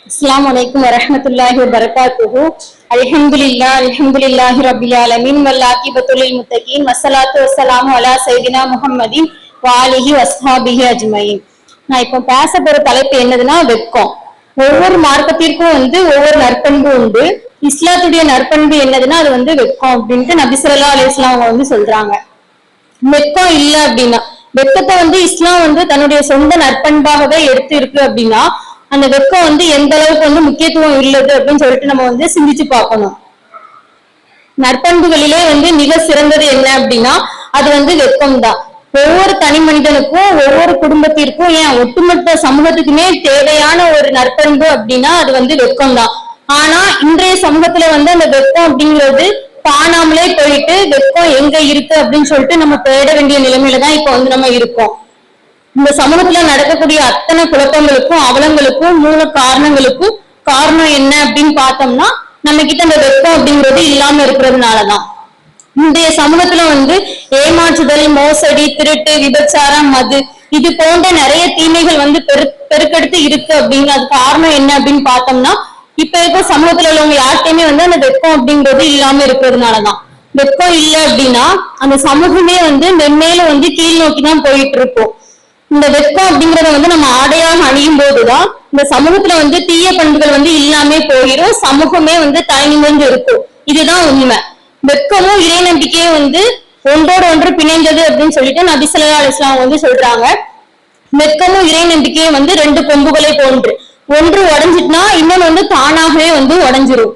Assalamualaikum warahmatullahi wabarakatuh. Alhamdulillahi rabbil alamin wal aqibatul lil muttaqin wassalatu wassalamu ala sayidina Muhammadin wa alihi washabihi ajmain. நான் இப்போ பேச போற தலைப்பு என்னதுன்னா வெட்கம். ஒவ்வொரு மார்க்கத்திற்கும் ஒவ்வொரு நற்பண்பு உண்டு. இஸ்லாத்துடைய நற்பண்பு என்னதுன்னா அது வெட்கம் அப்படின்ட்டு நபி ஸல்லல்லாஹு அலைஹி வஸல்லம் அவங்க சொல்றாங்க. வெட்கம் இல்ல அப்படின்னா வெட்கத்தை இஸ்லாம் தன்னுடைய சொந்த நற்பண்பாகவே எடுத்து இருக்கு அப்படின்னா அந்த வெட்கம் எந்த அளவுக்கு முக்கியத்துவம் உள்ளது அப்படின்னு சொல்லிட்டு நம்ம சிந்திச்சு பார்க்கணும். நற்பண்புகளிலே மிக சிறந்தது என்ன அப்படின்னா அது வெட்கம் தான். ஒவ்வொரு தனி மனிதனுக்கும் ஒவ்வொரு குடும்பத்திற்கும் ஏன் ஒட்டுமொத்த சமூகத்துக்குமே தேவையான ஒரு நற்பண்பு அப்படின்னா அது வெட்கம் தான். ஆனா இன்றைய சமூகத்துல அந்த வெட்கம் அப்படிங்கிறது காணாமலே போயிட்டு வெட்கம் எங்க இருக்கு அப்படின்னு சொல்லிட்டு நம்ம தேட வேண்டிய நிலைமையில தான் இப்ப நம்ம இருக்கோம். இந்த சமூகத்துல நடக்கக்கூடிய அத்தனை குழப்பங்களுக்கும் அவலங்களுக்கும் மூல காரணங்களுக்கும் காரணம் என்ன அப்படின்னு பார்த்தோம்னா நம்ம கிட்ட அந்த வெட்கம் அப்படிங்கிறது இல்லாம இருக்கிறதுனாலதான். இன்றைய சமூகத்துல ஏமாற்றுதல், மோசடி, திருட்டு, விபச்சாரம், மது இது போன்ற நிறைய தீமைகள் பெருக்கெடுத்து இருக்கு அப்படின்னு அது காரணம் என்ன அப்படின்னு பார்த்தோம்னா இப்ப இருக்க சமூகத்துல உள்ளவங்க யார்கிட்டயுமே அந்த வெட்கம் அப்படிங்கிறது இல்லாம இருக்கிறதுனாலதான். வெட்கம் இல்லை அப்படின்னா அந்த சமூகமே மென்மேலும் கீழ் நோக்கிதான் போயிட்டு இருக்கும். இந்த வெட்கம் அப்படிங்கறத நம்ம ஆடையாக அணியும் போதுதான் இந்த சமூகத்துல தீய பண்புகள் இல்லாம போயிடும். சமூகமே தலை நிமிர்ந்து இருக்கும். இதுதான் உண்மை. வெட்கமும் இறை நம்பிக்கையே ஒன்றோடு ஒன்று பிணைந்தது அப்படின்னு சொல்லிட்டு நபி ஸல்லல்லாஹு அலைஹி வஸல்லம் சொல்றாங்க. வெட்கமும் இறை நம்பிக்கையும் ரெண்டு கொம்புகளை போன்று. ஒன்று உடைஞ்சிட்டுனா இன்னொன்னு தானாகவே உடைஞ்சிரும்.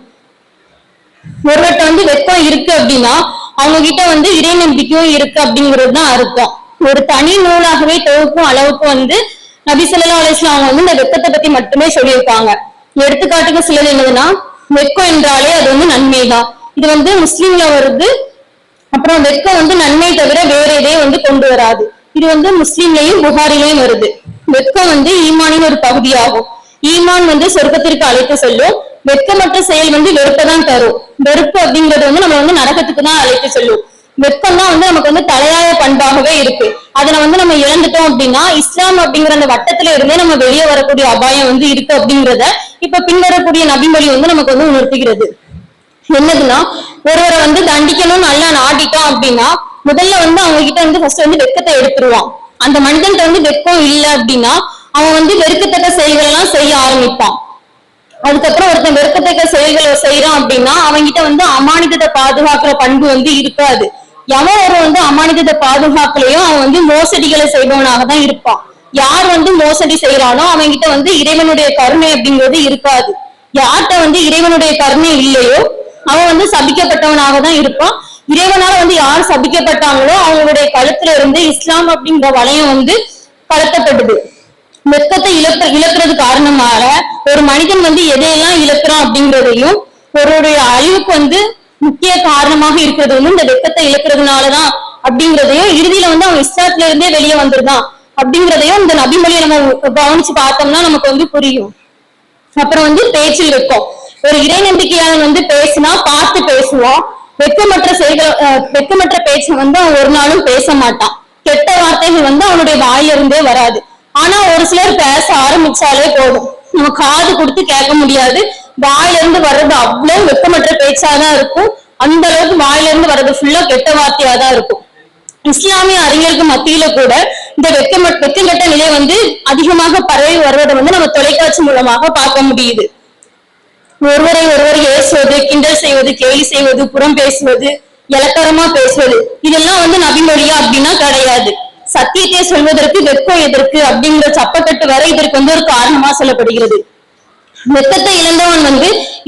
ஒருவர்கிட்ட வெட்கம் இருக்கு அப்படின்னா அவங்க கிட்ட இறை நம்பிக்கையும் இருக்கு அப்படிங்கிறது தான் அர்த்தம். ஒரு தனி நூலாகவே தொகுக்கும் அளவுக்கு நபி ஸல்லல்லாஹு அலைஹி வஸல்லம் இந்த வெட்கத்தை பத்தி மட்டுமே சொல்லியிருக்காங்க. எடுத்துக்காட்டுக்கு சிலது என்னதுன்னா வெட்கம் என்றாலே அது நன்மைதான். இது முஸ்லீம்ல வருது. அப்புறம் வெட்கம் நன்மை தவிர வேற எதே கொண்டு வராது. இது முஸ்லீம்லயும் புகாரிலையும் வருது. வெட்கம் ஈமானின் ஒரு பகுதியாகும். ஈமான் சொர்க்கத்திற்கு அழைத்து செல்லும். வெட்கமற்ற செயல் வெறுப்பதான் தரும். வெறுப்பு அப்படிங்கிறது நம்ம நரகத்துக்கு தான் அழைத்து செல்லும். வெட்கம் தான் நமக்கு தலையாய பண்பாகவே இருக்கு. அதை நம்ம இழந்துட்டோம் அப்படின்னா இஸ்லாம் அப்படிங்கிற அந்த வட்டத்துல இருந்தே நம்ம வெளியே வரக்கூடிய அபாயம் இருக்கு அப்படிங்கிறத இப்ப பின்வரக்கூடிய நபிமொழி நமக்கு உணர்த்துகிறது. என்னதுன்னா ஒருவரை தண்டிக்கணும்னு நல்லா நாடிட்டோம் அப்படின்னா முதல்ல அவங்க கிட்ட ஃபர்ஸ்ட் வெட்கத்தை எடுத்துருவான். அந்த மனிதன் வெட்கம் இல்லை அப்படின்னா அவன் வெறுக்கத்தக்க செயல்கள் எல்லாம் செய்ய ஆரம்பிப்பான். அதுக்கப்புறம் ஒருத்தன் வெறுக்கத்தக்க செயல்களை செய்யறான் அப்படின்னா அவங்கிட்ட அமானிதத்தை பாதுகாக்கிற பண்பு இருக்காது. எவன் ஒரு அமானிதத்தை பாதுகாக்கலையோ அவன் மோசடிகளை செய்பவனாக தான் இருப்பான். யார் மோசடி செய்யறானோ அவங்கிட்ட இறைவனுடைய கருணை அப்படிங்கிறது இருக்காது. யார்கிட்ட இறைவனுடைய கருணை இல்லையோ அவன் சபிக்கப்பட்டவனாக தான் இருப்பான். இறைவனால யார் சபிக்கப்பட்டாங்களோ அவங்களுடைய கழுத்துல இருந்து இஸ்லாம் அப்படிங்கிற வளையம் கலத்தப்படுது. வெட்கத்தை இழக்கிறது காரணமாக ஒரு மனிதன் எதையெல்லாம் இழக்கிறான் அப்படிங்கிறதையும் ஒருவருடைய அழிவுக்கு முக்கிய காரணமாக இருக்கிறது இந்த வெட்கத்தை இழக்கிறதுனாலதான் அப்படிங்கிறதையும் இறுதியில அவன் இஸ்லாத்துல இருந்தே வெளியே வந்துருதான் அப்படிங்கிறதையும் இந்த நபிமொழியை நம்ம கவனிச்சு பார்த்தோம்னா நமக்கு புரியும். அப்புறம் பேச்சில் வெட்கம். ஒரு இறை நம்பிக்கையாளன் பேசினா பார்த்து பேசுவான். வெட்கமற்ற பேச்சை அவன் ஒரு நாளும் பேச மாட்டான். கெட்ட வார்த்தைகள் அவனுடைய வாயிலிருந்தே வராது. ஆனா ஒரு சிலர் பேச ஆரம்பிச்சாலே போதும் நம்ம காது கொடுத்து கேட்க முடியாது. வாயிலிருந்து வர்றது அவ்வளவு வெட்கமற்ற பேச்சாதான் இருக்கும். அந்த அளவுக்கு வாயிலிருந்து வர்றது ஃபுல்லா கெட்ட வார்த்தையாதான் இருக்கும். இஸ்லாமிய அறிஞருக்கு மத்தியில கூட இந்த வெட்கங்கெட்ட நிலை அதிகமாக பரவி வர்றதை நம்ம தொலைக்காட்சி மூலமாக பார்க்க முடியுது. ஒருவரை ஒருவர் ஏசுவது, கிண்டல் செய்வது, கேலி செய்வது, புறம் பேசுவது, இலக்கரமா பேசுவது இதெல்லாம் நபிமொழியா அப்படின்னா கிடையாது. சத்தியத்தை சொல்வதற்கு வெட்கம் எதற்கு அப்படிங்கிற சப்பக்கட்டு வரை இதற்கு ஒரு காரணமா சொல்லப்படுகிறது. வெட்கத்தை இழந்தவன்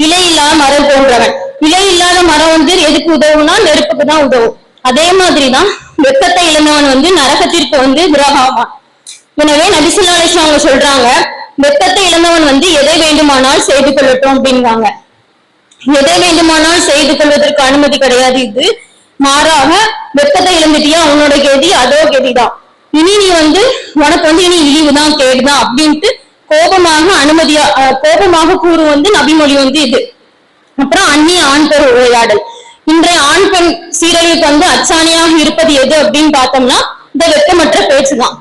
இலை இல்லாத மரம் போன்றவன். இலை இல்லாத மரம் எதுக்கு உதவும்னா நெருப்புக்கு தான் உதவும். அதே மாதிரிதான் வெட்கத்தை இழந்தவன் நரகத்திற்கு விரகமான். எனவே நபி ஸல்லல்லாஹு அலைஹி வஸல்லம் சொல்றாங்க வெட்கத்தை இழந்தவன் எதை வேண்டுமானால் செய்து கொள்ளட்டும் அப்படிங்கிறாங்க. எதை வேண்டுமானால் செய்து கொள்வதற்கு அனுமதி கிடையாது. இது மாறாக வெட்கத்தை இழந்துட்டியா உன்னோட கெதி அதோ கெதிதான். இனி நீ உனக்கு இனி இழிவுதான் கேடுதான் அப்படின்ட்டு கோபமாக கூறும் நபிமொழி இது. அப்புறம் அந்நிய ஆண் பெண் உரையாடல். இன்றைய ஆண் பெண் சீரழிவுக்கு அச்சாணியாக இருப்பது எது அப்படின்னு பார்த்தோம்னா இந்த வெட்கமற்ற பேச்சுதான்.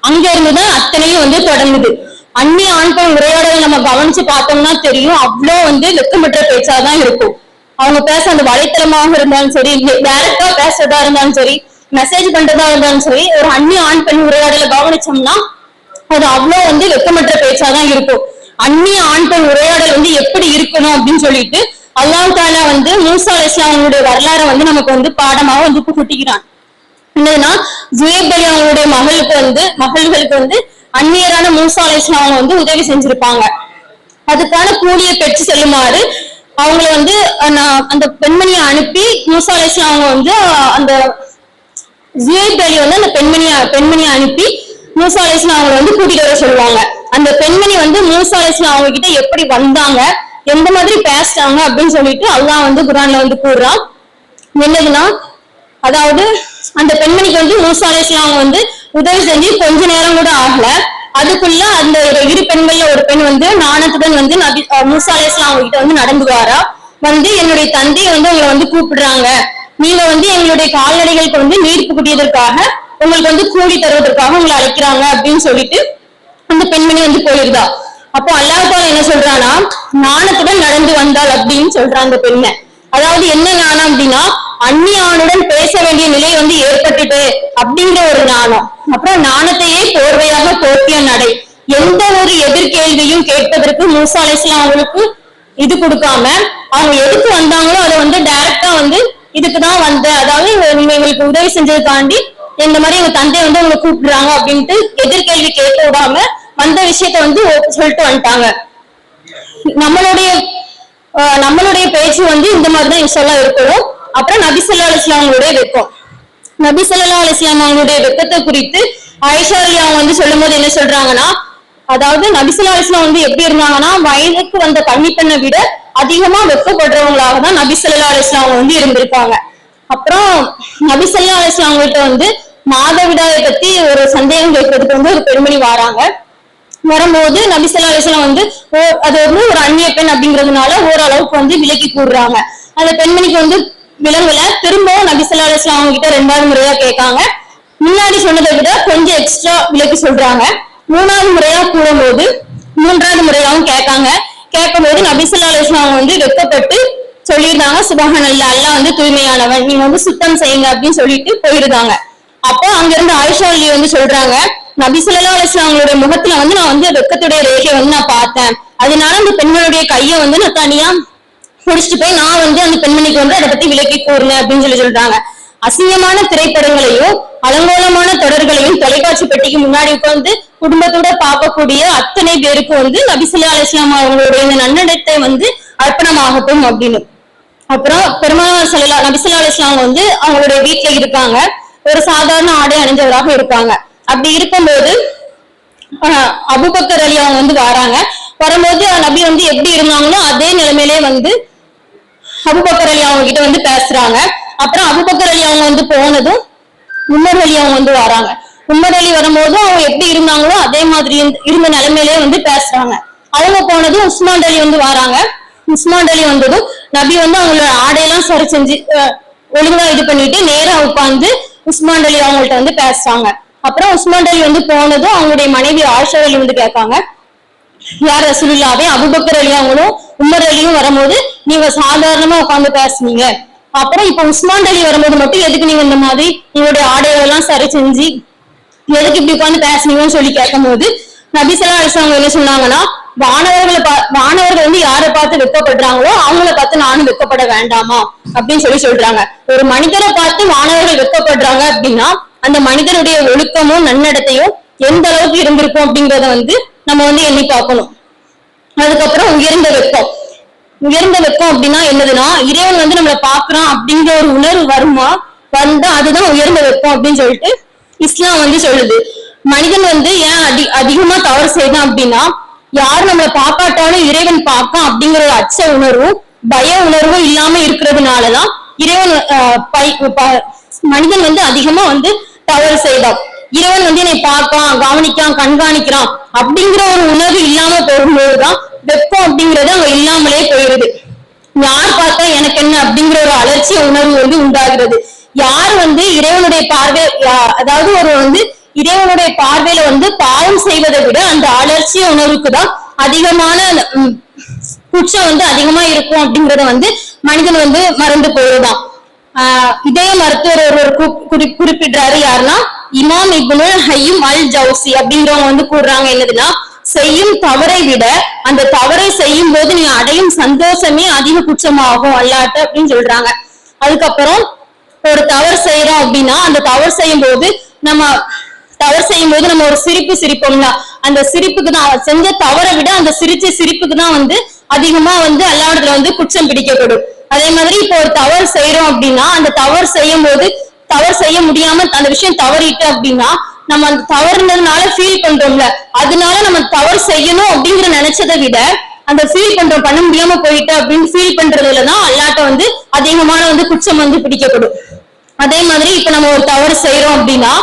அங்க இருந்துதான் அத்தனையும் தொடங்குது. அந்நிய ஆண் பெண் உரையாடல் நம்ம கவனிச்சு பார்த்தோம்னா தெரியும், அவ்வளோ வந்து வெக்கமற்ற பேச்சாதான் இருக்கும். அவங்க பேச அந்த வலைத்தளமாக இருந்தாலும் சரி, டைரக்டா பேசுறதா இருந்தாலும் சரி, மெசேஜ் பண்றதா இருந்தாலும் சரி, ஒரு அந்நிய ஆண் பெண் உரையாடலை கவனிச்சோம்னா அது அவ்வளோ வந்து வெக்கமற்ற பேச்சாதான் இருக்கும். அந்நிய ஆண் பெண் உரையாடல் வந்து எப்படி இருக்கணும் அப்படின்னு சொல்லிட்டு அல்லாஹ் தாலா வந்து மூசா அலைஹிஸ்ஸலாம் அவங்களுடைய வரலாறை வந்து நமக்கு வந்து பாடமாக வந்து புகுட்டிக்கிறான். என்னதுன்னா, ஜுயப் அலி அவங்களுடைய மகள்களுக்கு வந்து அந்நியரான மூசா அலைஹிஸ்ஸலாம் அவங்க வந்து உதவி செஞ்சிருப்பாங்க. அதுக்கான கூலியை பெற்று செல்லுமாறு அவங்கள வந்து அந்த பெண்மணியை அனுப்பி மூசா அலைஹிஸ்ஸலாம் அவங்க வந்து அந்த ஜுயப் அலி வந்து அந்த பெண்மணியை அனுப்பி மூசா அலைஹிஸ்ஸலாம் அவங்களை வந்து கூட்டிட்டு வர சொல்லுவாங்க. அந்த பெண்மணி வந்து மூசா அலைஹிஸ்ஸலாம் அவங்க கிட்ட எப்படி வந்தாங்க, எந்த மாதிரி பேசிட்டாங்க அப்படின்னு சொல்லிட்டு அல்லாஹ் வந்து குர்ஆன்ல வந்து கூறுறான். என்னதுன்னா, அதாவது அந்த பெண்மணிக்கு வந்து மூசா அலைஹிஸ்ஸலாம் அவங்க வந்து உதவி செஞ்சு கொஞ்ச நேரம் கூட ஆகல. அதுக்குள்ள அந்த இரு பெண்கள்ல ஒரு பெண் வந்து நாணத்துடன் வந்து மூசா அலைஹிஸ்ஸலாம் அவங்க கிட்ட வந்து நடந்து வாரா. வந்து என்னுடைய தந்தையை வந்து உங்களை வந்து கூப்பிடுறாங்க, நீங்க வந்து எங்களுடைய கால்நடைகளுக்கு வந்து நீர் புகுட்டியதற்காக உங்களுக்கு வந்து கூலி தருவதற்காக உங்களை அழைக்கிறாங்க அப்படின்னு சொல்லிட்டு அந்த பெண்மணி வந்து போயிருந்தா. அப்போ அல்லாஹ் தாலா என்ன சொல்றானா, நாணத்துடன் நடந்து வந்தாள் அப்படின்னு சொல்றான் அந்த பெண்ணை. அதாவது என்ன நாணம் அப்படின்னா, அந்நிய ஆணுடன் பேச வேண்டிய நிலை வந்து ஏற்பட்டுட்டு அப்படிங்கிற ஒரு நாணம். அப்புறம் நாணத்தையே போர்வையாக போர்த்திய நடை. எந்த ஒரு எதிர்கேள்வியும் கேட்பதற்கு மூசா அலைஹிஸ்ஸலாம் அவங்களுக்கு இது கொடுக்காம, அவங்க எதுக்கு வந்தாங்களோ அதை வந்து டைரக்டா வந்து இதுக்குதான் வந்த, அதாவது நீங்க எங்களுக்கு உதவி செஞ்சதுக்காண்டி இந்த மாதிரி எங்க தந்தை வந்து உங்களை கூப்பிடுறாங்க அப்படின்ட்டு எதிர்கேள்வி கேட்க விடாம வந்த விஷயத்த வந்து சொல்லிட்டு வந்துட்டாங்க. நம்மளுடைய பேச்சு வந்து இந்த மாதிரிதான் இன்ஷா இருக்கணும். அப்புறம் நபி ஸல்லல்லாஹு அலைஹி வஸல்லம் அவங்களுடைய வெக்கம். நபி ஸல்லல்லாஹு அலைஹி வஸல்லம் அவங்களுடைய வெக்கத்தை குறித்து ஆயிஷா ரலியல்லாஹு அவங்க வந்து சொல்லும் போது என்ன சொல்றாங்கன்னா, அதாவது நபி ஸல்லல்லாஹு அலைஹி வஸல்லம் வந்து எப்படி இருந்தாங்கன்னா, வயதுக்கு வந்த கன்னிப்பெண்ணை விட அதிகமா வெக்கப்படுறவங்களாக தான் நபி ஸல்லல்லாஹு அலைஹி வஸல்லம் அவங்க வந்து இருந்திருக்காங்க. அப்புறம் நபி ஸல்லல்லாஹு அலைஹி வஸல்லம் அவங்கள்ட்ட வந்து மாதவிடாயை பத்தி ஒரு சந்தேகம் கேட்கறதுக்கு வந்து ஒரு பெண்மணி வராங்க. வரும்போது நபி ஸல்லல்லாஹு அலைஹி வஸல்லம் வந்து அது வந்து ஒரு அந்நிய பெண் அப்படிங்கிறதுனால ஓரளவுக்கு வந்து விலக்கி கூடுறாங்க. அந்த பெண்மணிக்கு வந்து விலங்குல திரும்பவும் நபி ஸல்லல்லாஹு அலைஹி வஸல்லம் அவங்க கிட்ட 2வது முறையா கேட்காங்க. முன்னாடி சொன்னதை விட கொஞ்சம் எக்ஸ்ட்ரா விலக்கி சொல்றாங்க. 3வது முறையா கூடும்போது 3வது முறையாவும் கேட்கும்போது நபி ஸல்லல்லாஹு அலைஹி வஸல்லம் அவங்க வந்து வெட்கப்பட்டு சொல்லியிருந்தாங்க, சுப்ஹானல்லாஹ், அல்லாஹ் வந்து தூய்மையானவன், நீங்க வந்து சுத்தம் செய்யுங்க அப்படின்னு சொல்லிட்டு போயிருந்தாங்க. அப்போ அங்க இருந்து ஆயிஷா அலி வந்து சொல்றாங்க, நபி ஸல்லல்லாஹு அலைஹி வஸல்லம் அவங்களுடைய முகத்துல வந்து நான் வந்து வெட்கத்துடைய ரேகையை வந்து நான் பார்த்தேன். அதனால அந்த பெண்களுடைய கையை வந்து நான் தனியா புடிச்சிட்டு போய் நான் வந்து அந்த பெண்மணிக்கு வந்து அதை பத்தி விலக்கி கூறினேன் அப்படின்னு சொல்றாங்க. அசிங்கமான திரைப்படங்களையும் அலங்கோலமான தொடர்களையும் தொலைக்காட்சி பெட்டிக்கு முன்னாடி உட்கார்ந்து குடும்பத்தோட பார்க்கக்கூடிய அத்தனை பேருக்கு வந்து நபி ஸல்லல்லாஹு அலைஹி வஸல்லம் அவங்களுடைய இந்த நன்னடத்தை வந்து அர்ப்பணமாகட்டும் அப்படின்னு. அப்புறம் பெருமானார் நபி ஸல்லல்லாஹு அலைஹி வஸல்லம் வந்து அவங்களுடைய வீட்டுல இருக்காங்க. ஒரு சாதாரண ஆடை அணிஞ்சவராக இருக்காங்க. அப்படி இருக்கும்போது அபூபக்கர் அலி அவங்க வந்து வராங்க. வரும்போது நபி வந்து எப்படி இருந்தாங்களோ அதே நிலைமையிலே வந்து அபூபக்கர் அலி அவங்க கிட்ட வந்து பேசுறாங்க. அப்புறம் அபூபக்கர் அலி அவங்க வந்து போனதும் உமர் அலி அவங்க வந்து வராங்க. உமர் அலி வரும்போதும் அவங்க எப்படி இருந்தாங்களோ அதே மாதிரி இருந்த நிலைமையிலே வந்து பேசுறாங்க. அவங்க போனதும் உஸ்மான் அலி வந்து வராங்க. உஸ்மான் அலி வந்ததும் நபி வந்து அவங்களோட ஆடையெல்லாம் சரி செஞ்சு ஒழுங்கா இது பண்ணிட்டு நேரா உட்கார்ந்து உஸ்மான் அலி அவங்கள்ட்ட வந்து பேசுறாங்க. அப்புறம் உஸ்மான் அலி வந்து போனதும் அவங்களுடைய மனைவி ஆயிஷா அலி வந்து கேட்காங்க, யார் ரசூலுல்லாஹ்வே, அபூபக்கர் அலி அவங்களும் உமர் அலியும் வரும்போது நீங்க சாதாரணமா உட்கார்ந்து பேசுனீங்க, அப்புறம் இப்ப உஸ்மான் அலி வரும்போது மட்டும் எதுக்கு நீங்க இந்த மாதிரி உங்களுடைய ஆடைகள் எல்லாம் சரி செஞ்சு எதுக்கு இப்படி உட்கார்ந்து பேசுனீங்கன்னு சொல்லி கேட்கும் போது நபி ஸல்லல்லாஹு அலைஹி வஸல்லம் என்ன சொன்னாங்கன்னா, வானவர்கள் வந்து யாரை பார்த்து வெட்கப்படுறாங்களோ அவங்கள பார்த்து நானும் வெட்கப்பட வேண்டாமா அப்படின்னு சொல்றாங்க. ஒரு மனிதரை பார்த்து வானவர்கள் வெட்கப்படுறாங்க அப்படின்னா அந்த மனிதனுடைய ஒழுக்கமும் நன்னடத்தையும் எந்த அளவுக்கு இருந்திருக்கும் அப்படிங்கறத வந்து நம்ம வந்து எண்ணி பார்க்கணும். அதுக்கப்புறம் உயர்ந்த வெக்கம் அப்படின்னா என்னதுன்னா, இறைவன் வந்து நம்மளை பாக்குறான் அப்படிங்கிற ஒரு உணர்வு வந்தா அதுதான் உயர்ந்த வெக்கம் அப்படின்னு சொல்லிட்டு இஸ்லாம் வந்து சொல்லுது. மனிதன் வந்து ஏன் அதிகமா தவறு செய்தான் அப்படின்னா, யார் நம்மளை பார்க்காட்டாலும் இறைவன் பார்க்கான் அப்படிங்கிற ஒரு அச்ச உணர்வும் பய உணர்வும் இல்லாம இருக்கிறதுனாலதான் இறைவன் மனிதன் வந்து அதிகமா வந்து தவறு செய்தான். இறைவன் வந்து என்னை பார்க்கான், கவனிக்கான், கண்காணிக்கிறான் அப்படிங்கிற ஒரு உணர்வு இல்லாம போகும்போதுதான் வெப்பம் அப்படிங்கறது அங்க இல்லாமலே போயிடுது. யார் பார்த்தா எனக்கு என்ன அப்படிங்கிற ஒரு அலட்சிய உணர்வு வந்து உண்டாகிறது. யார் வந்து இறைவனுடைய பார்வை, அதாவது ஒரு வந்து இறைவனுடைய பார்வையில வந்து பாவம் செய்வதை விட அந்த அலட்சிய உணர்வுக்கு தான் அதிகமான குற்றம் வந்து அதிகமா இருக்கும் அப்படிங்கறத வந்து மனிதன் வந்து மறந்து போகுதான். இதய மருத்துவர் ஒருவர் குறிப்பிடுறாரு. யாருன்னா இமாம் இப்னுல் ஹய்யிம் அல் ஜவுசி அப்படிங்கிறவங்க வந்து கூறுறாங்க என்னதுன்னா, செய்யும் தவறை விட அந்த தவறை செய்யும் போது நீ அடையும் சந்தோஷமே அதிக குற்றமாகும் அல்லாட்ட அப்படின்னு சொல்றாங்க. அதுக்கப்புறம் ஒரு தவறு செய்யறோம் அப்படின்னா அந்த தவறு செய்யும் போது நம்ம ஒரு சிரிப்பு சிரிப்போம்ல, அந்த சிரிப்புக்கு தான் செஞ்ச தவறை விட அந்த சிரிச்ச சிரிப்புக்கு தான் வந்து அதிகமா வந்து அல்லாஹ்விடத்துல வந்து குற்றம் பிடிக்கப்படும். அதே மாதிரி இப்போ ஒரு தவறு செய்யறோம் அப்படின்னா அந்த தவறு செய்யும் போது தவறு செய்ய முடியாம அந்த விஷயம் தவறிட்டு அப்படின்னா நம்ம அந்த தவறுனதுனால ஃபீல் பண்றோம்ல, அதனால நம்ம தவறு செய்யணும் அப்படிங்கிற நினைச்சதை விட அந்த ஃபீல் பண்றோம் பண்ண முடியாம போயிட்டு அப்படின்னு ஃபீல் பண்றதுலதான் அல்லாட்ட வந்து அதிகமான வந்து குற்றம் வந்து பிடிக்கப்படும். அதே மாதிரி இப்ப நம்ம ஒரு தவறு செய்யறோம் அப்படின்னா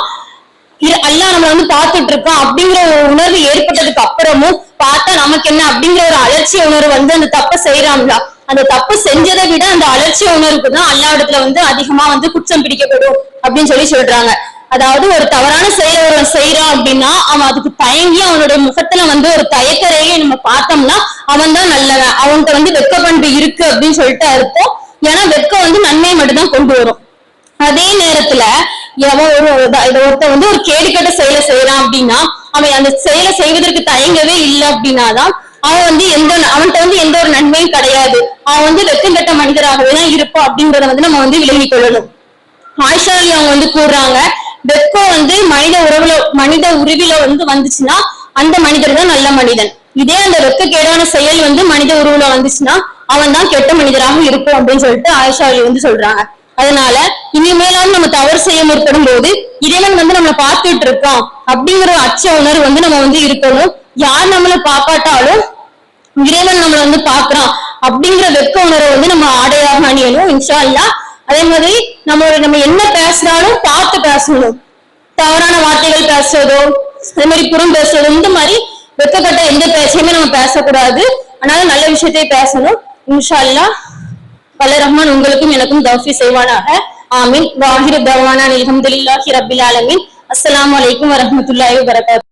அல்லாஹ் நம்ம வந்து பாத்துட்டு இருக்கோம் அப்படிங்கிற ஒரு உணர்வு ஏற்பட்டதுக்கு அப்புறமும் பார்த்தா நமக்கு என்ன அப்படிங்கிற ஒரு அலட்சிய உணர்வு வந்து அந்த தப்பை செய்யறாங்களா, அந்த தப்பு செஞ்சதை விட அந்த அலட்சிய உணர்வுக்கு தான் அல்லாஹ்விடத்துல வந்து அதிகமா வந்து குற்றம் பிடிக்கப்படும் அப்படின்னு சொல்றாங்க. அதாவது ஒரு தவறான செயலை ஒருவன் செய்யறான் அப்படின்னா அவன் அதுக்கு தயங்கி அவனுடைய முகத்துல வந்து ஒரு தயக்கரையை நம்ம பார்த்தோம்னா அவன் தான் நல்லவன், அவன்கிட்ட வந்து வெட்க பண்பு இருக்கு அப்படின்னு சொல்லிட்டு அர்த்தம். ஏன்னா வெட்கம் வந்து நன்மை மட்டும்தான் கொண்டு வரும். அதே நேரத்துல ஒருத்தன் வந்து ஒரு கேடுகட்ட செயலை செய்யறான் அப்படின்னா அவன் அந்த செயலை செய்வதற்கு தயங்கவே இல்லை அப்படின்னாதான் அவன் வந்து அவன்கிட்ட வந்து எந்த ஒரு நன்மையும் கிடையாது, அவன் வந்து வெக்கம் கட்ட மனிதராகவே தான் இருப்பான் அப்படிங்கறத வந்து நம்ம வந்து விலகிக் கொள்ளணும். ஆயிஷா அலி அவங்க வந்து கூறுறாங்க, வெக்கம் வந்து மனித உருவில வந்து வந்துச்சுன்னா அந்த மனிதர் தான் நல்ல மனிதன். இதே அந்த வெக்கக்கேடான செயல் வந்து மனித உருவில வந்துச்சுன்னா அவன் தான் கெட்ட மனிதராக இருக்கும் அப்படின்னு சொல்லிட்டு ஆயிஷா அலி வந்து சொல்றாங்க. அதனால இனிமேலாவது நம்ம தவறு செய்ய முற்படும் போது இறைவன் வந்து நம்மளை பார்த்துட்டு இருக்கான் அப்படிங்கிற அச்ச உணர்வு வந்து நம்ம வந்து இருக்கணும். யார் நம்மளை பாக்காட்டாலும் இறைவன் நம்மளை வந்து பாக்குறான் அப்படிங்கிற வெட்க உணர்வை வந்து நம்ம ஆடையாக அணியணும் இன்ஷா அல்லாஹ். அதே மாதிரி நம்ம என்ன பேசுறாலும் பார்த்து பேசணும். தவறான வார்த்தைகள் பேசுறதோ அதே மாதிரி புறம் பேசுறதோ இந்த மாதிரி வெட்கப்பட்ட எந்த பேச்சையுமே நம்ம பேசக்கூடாது. அதனால நல்ல விஷயத்தை பேசணும் இன்ஷா அல்லாஹ். வல்ல ரஹ்மான் உங்களுக்கும் எனக்கும் தௌஃபீக் செய்வானாக. ஆமீன். வாஹிரு தவானா அல்ஹம்துலில்லாஹி ரப்பில் ஆலமீன். அஸ்ஸலாமு அலைக்கும் வரஹ்மத்துல்லாஹி வபரகாத்துஹு.